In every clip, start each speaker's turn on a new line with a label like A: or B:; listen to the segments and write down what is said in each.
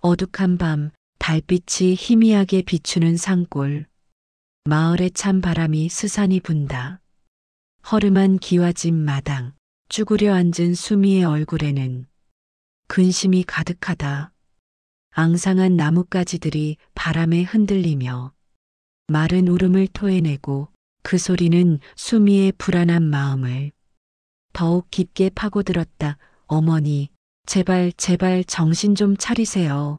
A: 어둑한 밤 달빛이 희미하게 비추는 산골. 마을에 찬 바람이 스산히 분다. 허름한 기와집 마당. 쭈그려 앉은 수미의 얼굴에는 근심이 가득하다. 앙상한 나뭇가지들이 바람에 흔들리며 마른 울음을 토해내고 그 소리는 수미의 불안한 마음을 더욱 깊게 파고들었다. 어머니, 제발 제발 정신 좀 차리세요.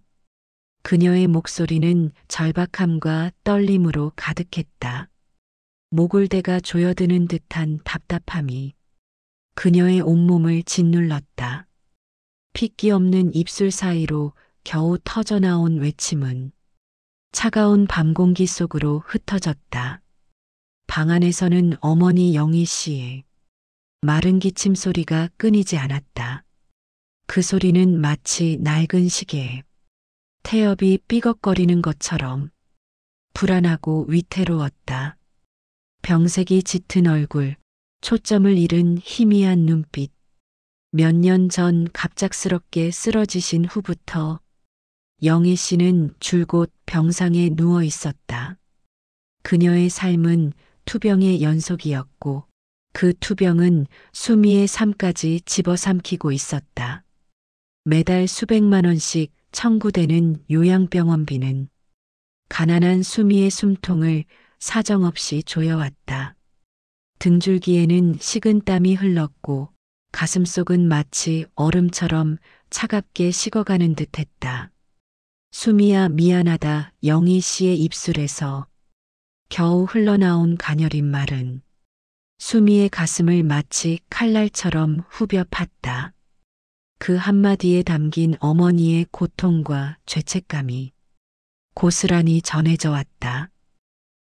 A: 그녀의 목소리는 절박함과 떨림으로 가득했다. 목울대가 조여드는 듯한 답답함이 그녀의 온몸을 짓눌렀다. 핏기 없는 입술 사이로 겨우 터져나온 외침은 차가운 밤 공기 속으로 흩어졌다. 방 안에서는 어머니 영희 씨의 마른 기침 소리가 끊이지 않았다. 그 소리는 마치 낡은 시계, 태엽이 삐걱거리는 것처럼 불안하고 위태로웠다. 병색이 짙은 얼굴, 초점을 잃은 희미한 눈빛. 몇 년 전 갑작스럽게 쓰러지신 후부터 영희 씨는 줄곧 병상에 누워 있었다. 그녀의 삶은 투병의 연속이었고 그 투병은 수미의 삶까지 집어삼키고 있었다. 매달 수백만 원씩 청구되는 요양병원비는 가난한 수미의 숨통을 사정없이 조여왔다. 등줄기에는 식은 땀이 흘렀고 가슴속은 마치 얼음처럼 차갑게 식어가는 듯했다. 수미야 미안하다. 영희 씨의 입술에서 겨우 흘러나온 가녀린 말은 수미의 가슴을 마치 칼날처럼 후벼 팠다. 그 한마디에 담긴 어머니의 고통과 죄책감이 고스란히 전해져 왔다.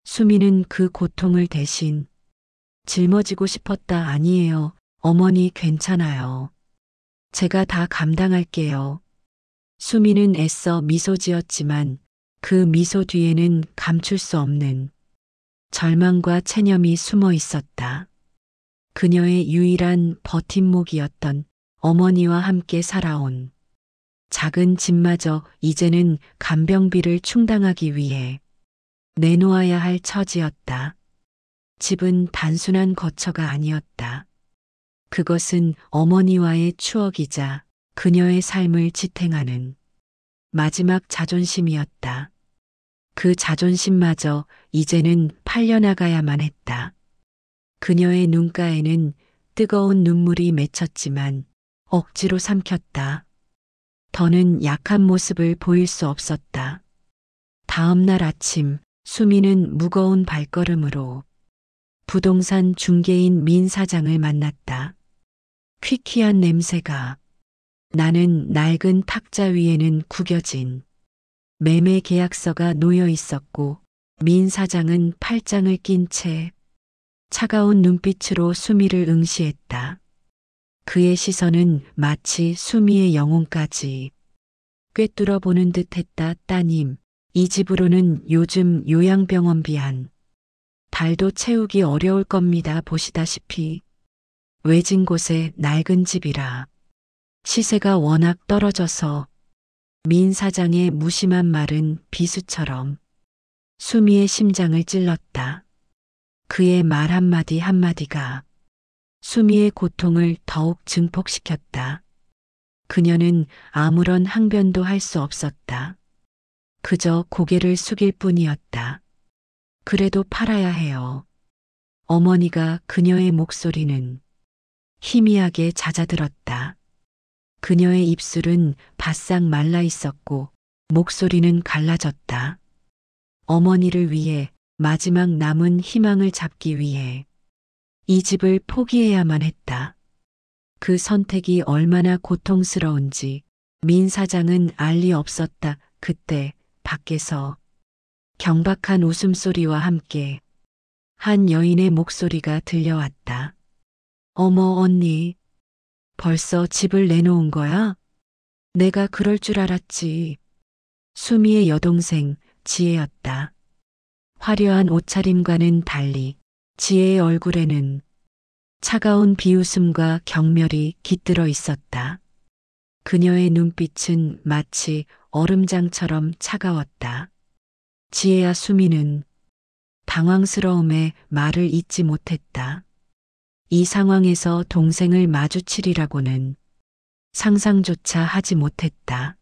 A: 수미는 그 고통을 대신 짊어지고 싶었다. 아니에요. 어머니 괜찮아요. 제가 다 감당할게요. 수미는 애써 미소 지었지만 그 미소 뒤에는 감출 수 없는 절망과 체념이 숨어 있었다. 그녀의 유일한 버팀목이었던 어머니와 함께 살아온 작은 집마저 이제는 간병비를 충당하기 위해 내놓아야 할 처지였다. 집은 단순한 거처가 아니었다. 그것은 어머니와의 추억이자 그녀의 삶을 지탱하는 마지막 자존심이었다. 그 자존심마저 이제는 팔려나가야만 했다. 그녀의 눈가에는 뜨거운 눈물이 맺혔지만 억지로 삼켰다. 더는 약한 모습을 보일 수 없었다. 다음 날 아침 수미는 무거운 발걸음으로 부동산 중개인 민 사장을 만났다. 퀴퀴한 냄새가 나는 낡은 탁자 위에는 구겨진 매매 계약서가 놓여 있었고 민 사장은 팔짱을 낀 채 차가운 눈빛으로 수미를 응시했다. 그의 시선은 마치 수미의 영혼까지 꿰뚫어 보는 듯했다. 따님, 이 집으로는 요즘 요양병원비 한 달도 채우기 어려울 겁니다. 보시다시피 외진 곳에 낡은 집이라 시세가 워낙 떨어져서. 민 사장의 무심한 말은 비수처럼 수미의 심장을 찔렀다. 그의 말 한마디 한마디가 수미의 고통을 더욱 증폭시켰다. 그녀는 아무런 항변도 할 수 없었다. 그저 고개를 숙일 뿐이었다. 그래도 팔아야 해요. 어머니가 그녀의 목소리는 희미하게 잦아들었다. 그녀의 입술은 바싹 말라 있었고 목소리는 갈라졌다. 어머니를 위해 마지막 남은 희망을 잡기 위해 이 집을 포기해야만 했다. 그 선택이 얼마나 고통스러운지 민 사장은 알 리 없었다. 그때 밖에서 경박한 웃음소리와 함께 한 여인의 목소리가 들려왔다. 어머 언니, 벌써 집을 내놓은 거야? 내가 그럴 줄 알았지. 수미의 여동생 지혜였다. 화려한 옷차림과는 달리 지혜의 얼굴에는 차가운 비웃음과 경멸이 깃들어 있었다. 그녀의 눈빛은 마치 얼음장처럼 차가웠다. 지혜야 수미는 당황스러움에 말을 잇지 못했다. 이 상황에서 동생을 마주치리라고는 상상조차 하지 못했다.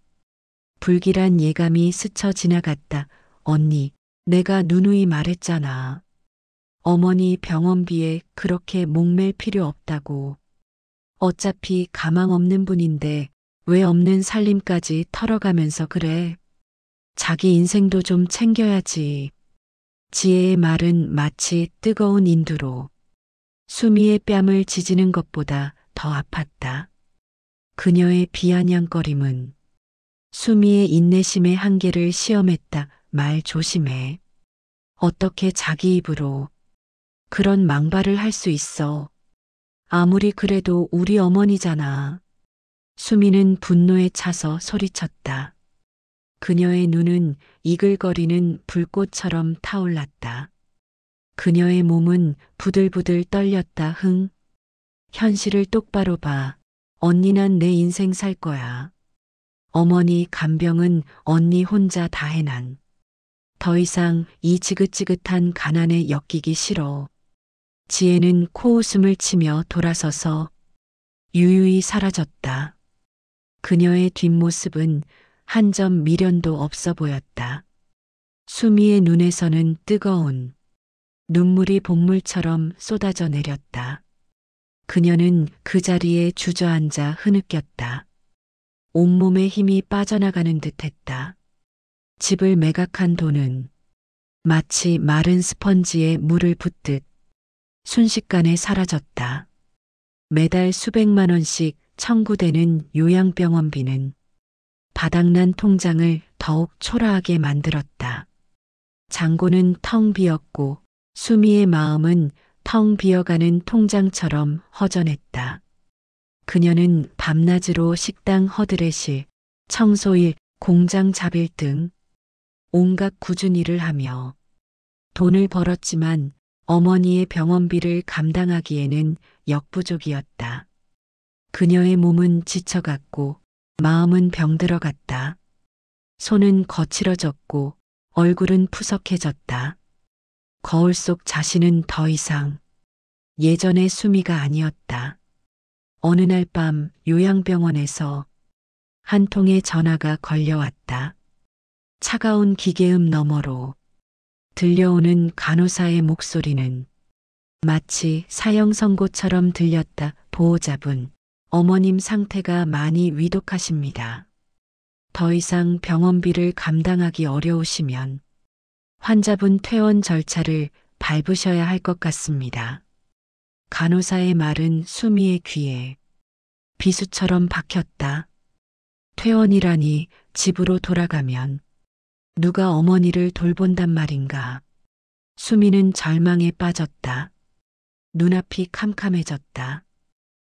A: 불길한 예감이 스쳐 지나갔다. 언니, 내가 누누이 말했잖아. 어머니 병원비에 그렇게 목맬 필요 없다고. 어차피 가망 없는 분인데 왜 없는 살림까지 털어가면서 그래. 자기 인생도 좀 챙겨야지. 지혜의 말은 마치 뜨거운 인두로 수미의 뺨을 지지는 것보다 더 아팠다. 그녀의 비아냥거림은 수미의 인내심의 한계를 시험했다. 말 조심해. 어떻게 자기 입으로 그런 망발을 할 수 있어. 아무리 그래도 우리 어머니잖아. 수미는 분노에 차서 소리쳤다. 그녀의 눈은 이글거리는 불꽃처럼 타올랐다. 그녀의 몸은 부들부들 떨렸다. 현실을 똑바로 봐. 언니 난 내 인생 살 거야. 어머니 간병은 언니 혼자 다 해난. 더 이상 이 지긋지긋한 가난에 엮이기 싫어. 지혜는 코웃음을 치며 돌아서서 유유히 사라졌다. 그녀의 뒷모습은 한 점 미련도 없어 보였다. 수미의 눈에서는 뜨거운 눈물이 복물처럼 쏟아져 내렸다. 그녀는 그 자리에 주저앉아 흐느꼈다. 온몸에 힘이 빠져나가는 듯했다. 집을 매각한 돈은 마치 마른 스펀지에 물을 붓듯 순식간에 사라졌다. 매달 수백만 원씩 청구되는 요양병원비는 바닥난 통장을 더욱 초라하게 만들었다. 잔고는 텅 비었고 수미의 마음은 텅 비어가는 통장처럼 허전했다. 그녀는 밤낮으로 식당 허드렛일, 청소일, 공장 잡일 등 온갖 굳은 일을 하며 돈을 벌었지만 어머니의 병원비를 감당하기에는 역부족이었다. 그녀의 몸은 지쳐갔고 마음은 병들어갔다. 손은 거칠어졌고 얼굴은 푸석해졌다. 거울 속 자신은 더 이상 예전의 수미가 아니었다. 어느 날 밤 요양병원에서 한 통의 전화가 걸려왔다. 차가운 기계음 너머로 들려오는 간호사의 목소리는 마치 사형 선고처럼 들렸다. 보호자분, 어머님 상태가 많이 위독하십니다. 더 이상 병원비를 감당하기 어려우시면 환자분 퇴원 절차를 밟으셔야 할 것 같습니다. 간호사의 말은 수미의 귀에 비수처럼 박혔다. 퇴원이라니 집으로 돌아가면 누가 어머니를 돌본단 말인가. 수미는 절망에 빠졌다. 눈앞이 캄캄해졌다.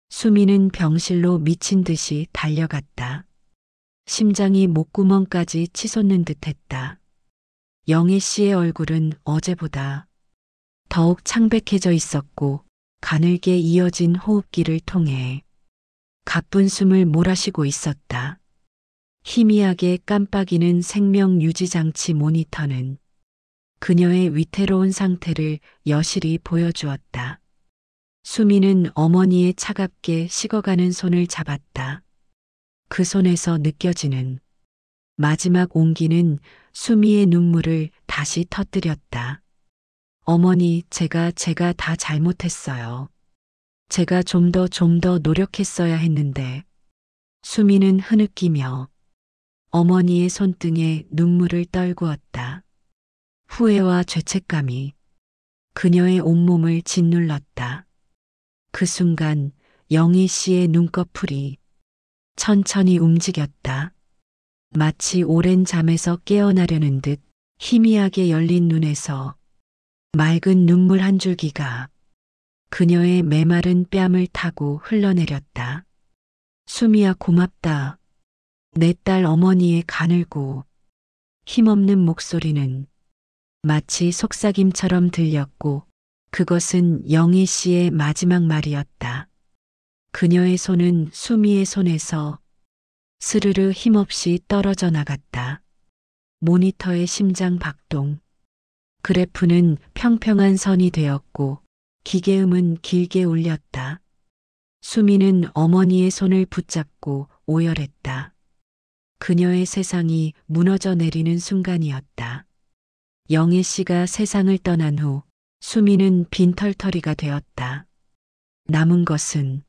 A: 수미는 병실로 미친 듯이 달려갔다. 심장이 목구멍까지 치솟는 듯했다. 영애 씨의 얼굴은 어제보다 더욱 창백해져 있었고 가늘게 이어진 호흡기를 통해 가쁜 숨을 몰아쉬고 있었다. 희미하게 깜빡이는 생명 유지 장치 모니터는 그녀의 위태로운 상태를 여실히 보여주었다. 수미는 어머니의 차갑게 식어가는 손을 잡았다. 그 손에서 느껴지는 마지막 온기는 수미의 눈물을 다시 터뜨렸다. 어머니, 제가 다 잘못했어요. 제가 좀 더 노력했어야 했는데. 수미는 흐느끼며 어머니의 손등에 눈물을 떨구었다. 후회와 죄책감이 그녀의 온몸을 짓눌렀다. 그 순간 영희 씨의 눈꺼풀이 천천히 움직였다. 마치 오랜 잠에서 깨어나려는 듯 희미하게 열린 눈에서 맑은 눈물 한 줄기가 그녀의 메마른 뺨을 타고 흘러내렸다. 수미야 고맙다. 내 딸 어머니의 가늘고 힘없는 목소리는 마치 속삭임처럼 들렸고 그것은 영희 씨의 마지막 말이었다. 그녀의 손은 수미의 손에서 스르르 힘없이 떨어져 나갔다. 모니터의 심장 박동. 그래프는 평평한 선이 되었고 기계음은 길게 울렸다. 수미는 어머니의 손을 붙잡고 오열했다. 그녀의 세상이 무너져 내리는 순간이었다. 영애 씨가 세상을 떠난 후 수미는 빈털터리가 되었다. 남은 것은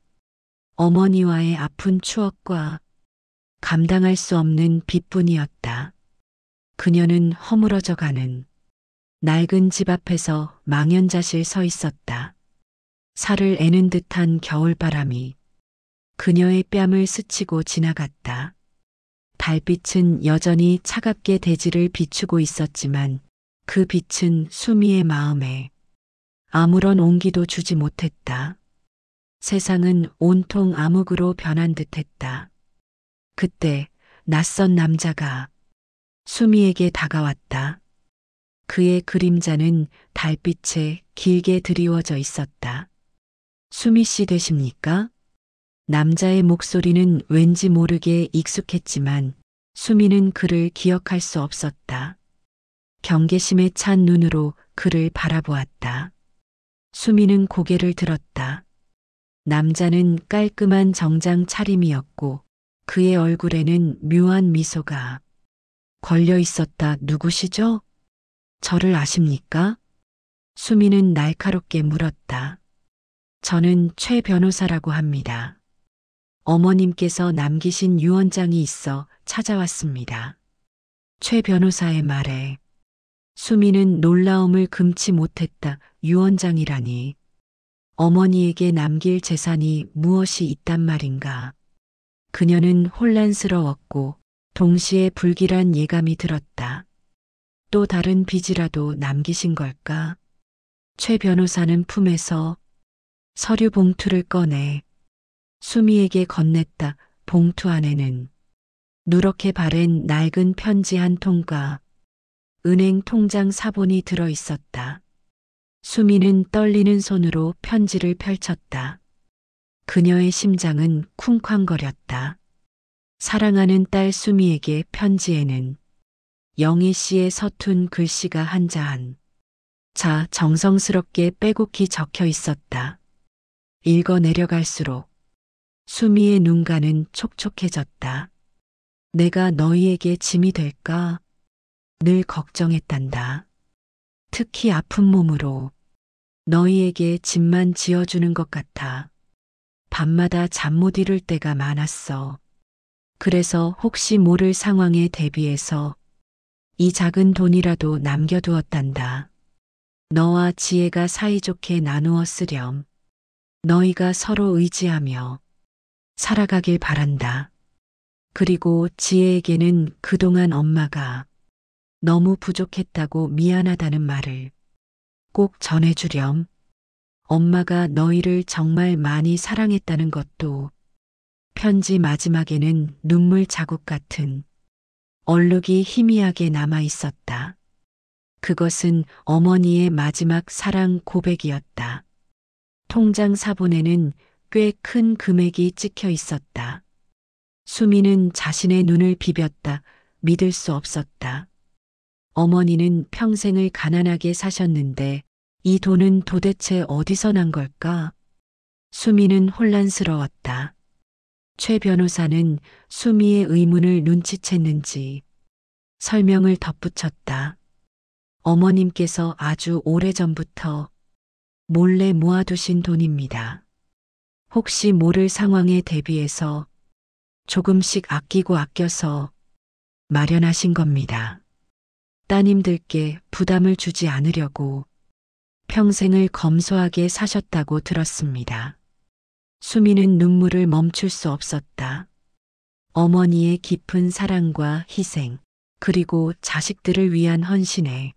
A: 어머니와의 아픈 추억과 감당할 수 없는 빚뿐이었다. 그녀는 허물어져 가는 낡은 집 앞에서 망연자실 서 있었다. 살을 애는 듯한 겨울바람이 그녀의 뺨을 스치고 지나갔다. 달빛은 여전히 차갑게 대지를 비추고 있었지만 그 빛은 수미의 마음에 아무런 온기도 주지 못했다. 세상은 온통 암흑으로 변한 듯했다. 그때 낯선 남자가 수미에게 다가왔다. 그의 그림자는 달빛에 길게 드리워져 있었다. 수미 씨 되십니까? 남자의 목소리는 왠지 모르게 익숙했지만 수미는 그를 기억할 수 없었다. 경계심에 찬 눈으로 그를 바라보았다. 수미는 고개를 들었다. 남자는 깔끔한 정장 차림이었고 그의 얼굴에는 묘한 미소가 걸려 있었다. 누구시죠? 저를 아십니까? 수미는 날카롭게 물었다. 저는 최 변호사라고 합니다. 어머님께서 남기신 유언장이 있어 찾아왔습니다. 최 변호사의 말에 수미는 놀라움을 금치 못했다. 유언장이라니. 어머니에게 남길 재산이 무엇이 있단 말인가. 그녀는 혼란스러웠고 동시에 불길한 예감이 들었다. 또 다른 빚이라도 남기신 걸까? 최 변호사는 품에서 서류 봉투를 꺼내 수미에게 건넸다. 봉투 안에는 누렇게 바랜 낡은 편지 한 통과 은행 통장 사본이 들어 있었다. 수미는 떨리는 손으로 편지를 펼쳤다. 그녀의 심장은 쿵쾅거렸다. 사랑하는 딸 수미에게 편지에는 영애 씨의 서툰 글씨가 한자한 자 정성스럽게 빼곡히 적혀 있었다. 읽어 내려갈수록 수미의 눈가는 촉촉해졌다. 내가 너희에게 짐이 될까? 늘 걱정했단다. 특히 아픈 몸으로 너희에게 짐만 지어주는 것 같아. 밤마다 잠 못 이룰 때가 많았어. 그래서 혹시 모를 상황에 대비해서 이 작은 돈이라도 남겨두었단다. 너와 지혜가 사이좋게 나누어 쓰렴. 너희가 서로 의지하며 살아가길 바란다. 그리고 지혜에게는 그동안 엄마가 너무 부족했다고 미안하다는 말을 꼭 전해주렴. 엄마가 너희를 정말 많이 사랑했다는 것도. 편지 마지막에는 눈물 자국 같은 얼룩이 희미하게 남아 있었다. 그것은 어머니의 마지막 사랑 고백이었다. 통장 사본에는 꽤 큰 금액이 찍혀 있었다. 수미는 자신의 눈을 비볐다. 믿을 수 없었다. 어머니는 평생을 가난하게 사셨는데 이 돈은 도대체 어디서 난 걸까? 수미는 혼란스러웠다. 최 변호사는 수미의 의문을 눈치챘는지 설명을 덧붙였다. 어머님께서 아주 오래전부터 몰래 모아두신 돈입니다. 혹시 모를 상황에 대비해서 조금씩 아끼고 아껴서 마련하신 겁니다. 따님들께 부담을 주지 않으려고 평생을 검소하게 사셨다고 들었습니다. 수미는 눈물을 멈출 수 없었다. 어머니의 깊은 사랑과 희생, 그리고 자식들을 위한 헌신에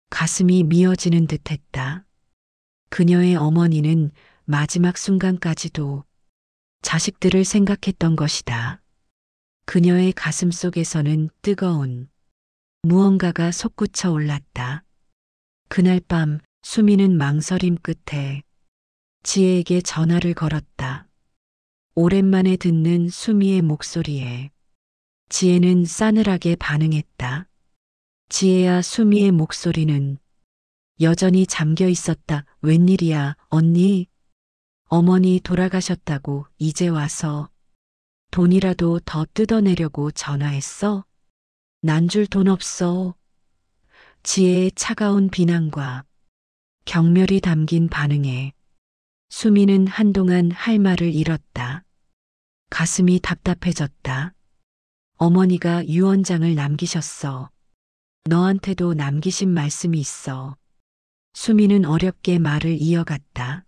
A: 가슴이 미어지는 듯했다. 그녀의 어머니는 마지막 순간까지도 자식들을 생각했던 것이다. 그녀의 가슴 속에서는 뜨거운 무언가가 솟구쳐 올랐다. 그날 밤 수미는 망설임 끝에 지혜에게 전화를 걸었다. 오랜만에 듣는 수미의 목소리에 지혜는 싸늘하게 반응했다. 지혜야, 수미의 목소리는 여전히 잠겨 있었다. 웬일이야, 언니? 어머니 돌아가셨다고 이제 와서 돈이라도 더 뜯어내려고 전화했어? 난 줄 돈 없어. 지혜의 차가운 비난과 경멸이 담긴 반응에 수미는 한동안 할 말을 잃었다. 가슴이 답답해졌다. 어머니가 유언장을 남기셨어. 너한테도 남기신 말씀이 있어. 수미는 어렵게 말을 이어갔다.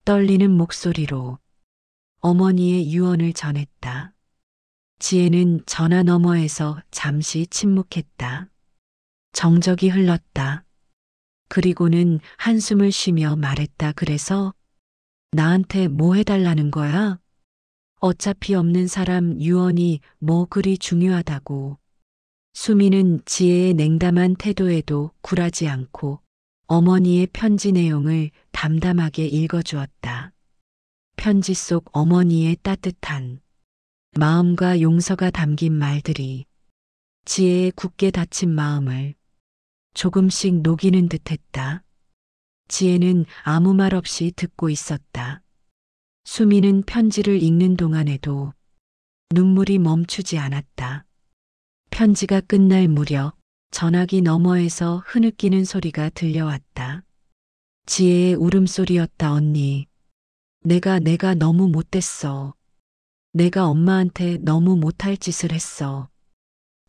A: 떨리는 목소리로 어머니의 유언을 전했다. 지혜는 전화 너머에서 잠시 침묵했다. 정적이 흘렀다. 그리고는 한숨을 쉬며 말했다. 그래서 나한테 뭐 해달라는 거야? 어차피 없는 사람 유언이 뭐 그리 중요하다고. 수미는 지혜의 냉담한 태도에도 굴하지 않고 어머니의 편지 내용을 담담하게 읽어주었다. 편지 속 어머니의 따뜻한 마음과 용서가 담긴 말들이 지혜의 굳게 닫힌 마음을 조금씩 녹이는 듯했다. 지혜는 아무 말 없이 듣고 있었다. 수미는 편지를 읽는 동안에도 눈물이 멈추지 않았다. 편지가 끝날 무렵 전화기 너머에서 흐느끼는 소리가 들려왔다. 지혜의 울음소리였다. 언니, 내가 너무 못됐어. 내가 엄마한테 너무 못할 짓을 했어.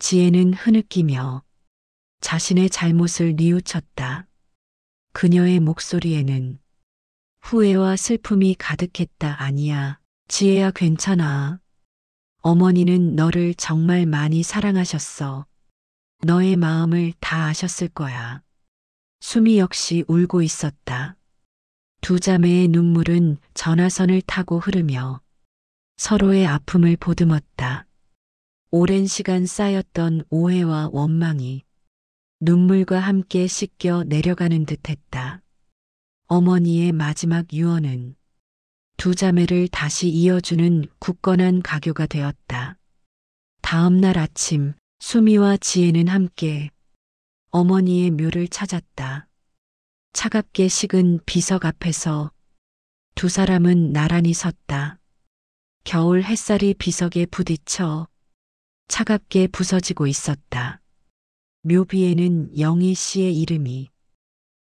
A: 지혜는 흐느끼며 자신의 잘못을 뉘우쳤다. 그녀의 목소리에는 후회와 슬픔이 가득했다. 아니야, 지혜야, 괜찮아. 어머니는 너를 정말 많이 사랑하셨어. 너의 마음을 다 아셨을 거야. 수미 역시 울고 있었다. 두 자매의 눈물은 전화선을 타고 흐르며 서로의 아픔을 보듬었다. 오랜 시간 쌓였던 오해와 원망이 눈물과 함께 씻겨 내려가는 듯했다. 어머니의 마지막 유언은 두 자매를 다시 이어주는 굳건한 가교가 되었다. 다음 날 아침 수미와 지혜는 함께 어머니의 묘를 찾았다. 차갑게 식은 비석 앞에서 두 사람은 나란히 섰다. 겨울 햇살이 비석에 부딪혀 차갑게 부서지고 있었다. 묘비에는 영희 씨의 이름이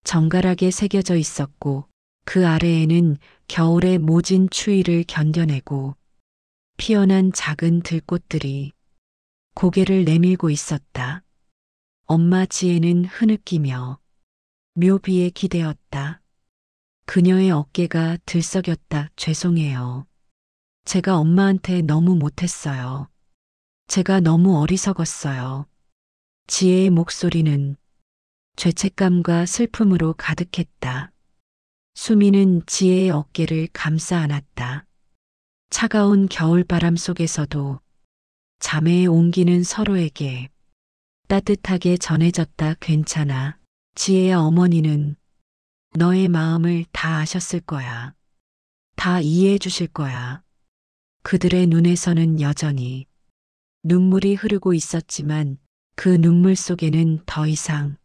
A: 정갈하게 새겨져 있었고 그 아래에는 겨울의 모진 추위를 견뎌내고 피어난 작은 들꽃들이 고개를 내밀고 있었다. 엄마 지혜는 흐느끼며 묘비에 기대었다. 그녀의 어깨가 들썩였다. 죄송해요. 제가 엄마한테 너무 못했어요. 제가 너무 어리석었어요. 지혜의 목소리는 죄책감과 슬픔으로 가득했다. 수미는 지혜의 어깨를 감싸 안았다. 차가운 겨울바람 속에서도 자매의 온기는 서로에게 따뜻하게 전해졌다. 괜찮아. 지혜야, 어머니는 너의 마음을 다 아셨을 거야. 다 이해해 주실 거야. 그들의 눈에서는 여전히 눈물이 흐르고 있었지만 그 눈물 속에는 더 이상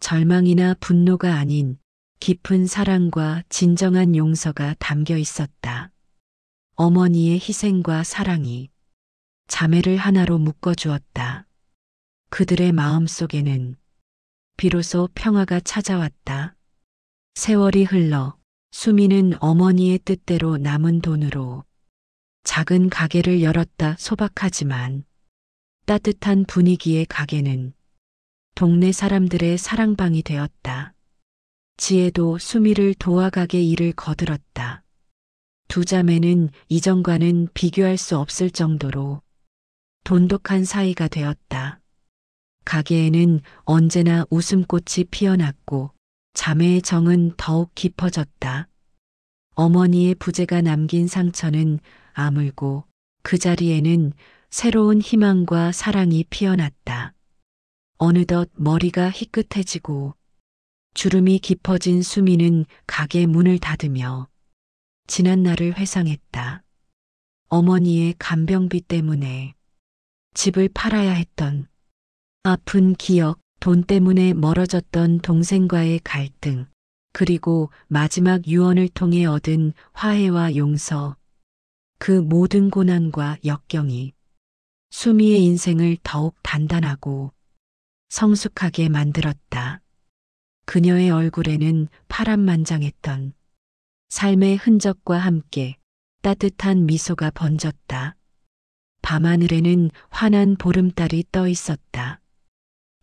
A: 절망이나 분노가 아닌 깊은 사랑과 진정한 용서가 담겨 있었다. 어머니의 희생과 사랑이 자매를 하나로 묶어주었다. 그들의 마음 속에는 비로소 평화가 찾아왔다. 세월이 흘러 수미는 어머니의 뜻대로 남은 돈으로 작은 가게를 열었다. 소박하지만 따뜻한 분위기의 가게는 동네 사람들의 사랑방이 되었다. 지혜도 수미를 도와가게 일을 거들었다. 두 자매는 이전과는 비교할 수 없을 정도로 돈독한 사이가 되었다. 가게에는 언제나 웃음꽃이 피어났고 자매의 정은 더욱 깊어졌다. 어머니의 부재가 남긴 상처는 아물고 그 자리에는 새로운 희망과 사랑이 피어났다. 어느덧 머리가 희끗해지고 주름이 깊어진 수미는 가게 문을 닫으며 지난 날을 회상했다. 어머니의 간병비 때문에 집을 팔아야 했던 아픈 기억, 돈 때문에 멀어졌던 동생과의 갈등, 그리고 마지막 유언을 통해 얻은 화해와 용서, 그 모든 고난과 역경이 수미의 인생을 더욱 단단하고 성숙하게 만들었다. 그녀의 얼굴에는 파란만장했던 삶의 흔적과 함께 따뜻한 미소가 번졌다. 밤하늘에는 환한 보름달이 떠 있었다.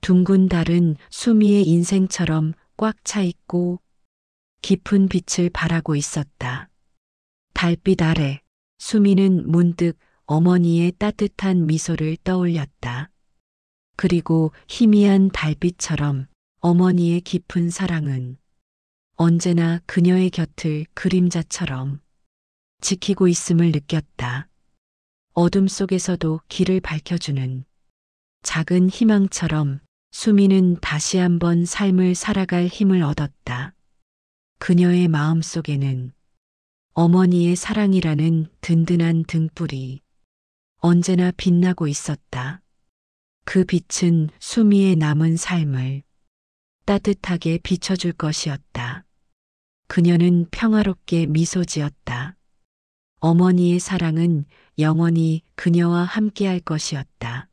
A: 둥근 달은 수미의 인생처럼 꽉 차 있고 깊은 빛을 발하고 있었다. 달빛 아래 수미는 문득 어머니의 따뜻한 미소를 떠올렸다. 그리고 희미한 달빛처럼 어머니의 깊은 사랑은 언제나 그녀의 곁을 그림자처럼 지키고 있음을 느꼈다. 어둠 속에서도 길을 밝혀주는 작은 희망처럼 수미는 다시 한번 삶을 살아갈 힘을 얻었다. 그녀의 마음 속에는 어머니의 사랑이라는 든든한 등불이 언제나 빛나고 있었다. 그 빛은 수미의 남은 삶을 따뜻하게 비춰줄 것이었다. 그녀는 평화롭게 미소 지었다. 어머니의 사랑은 영원히 그녀와 함께할 것이었다.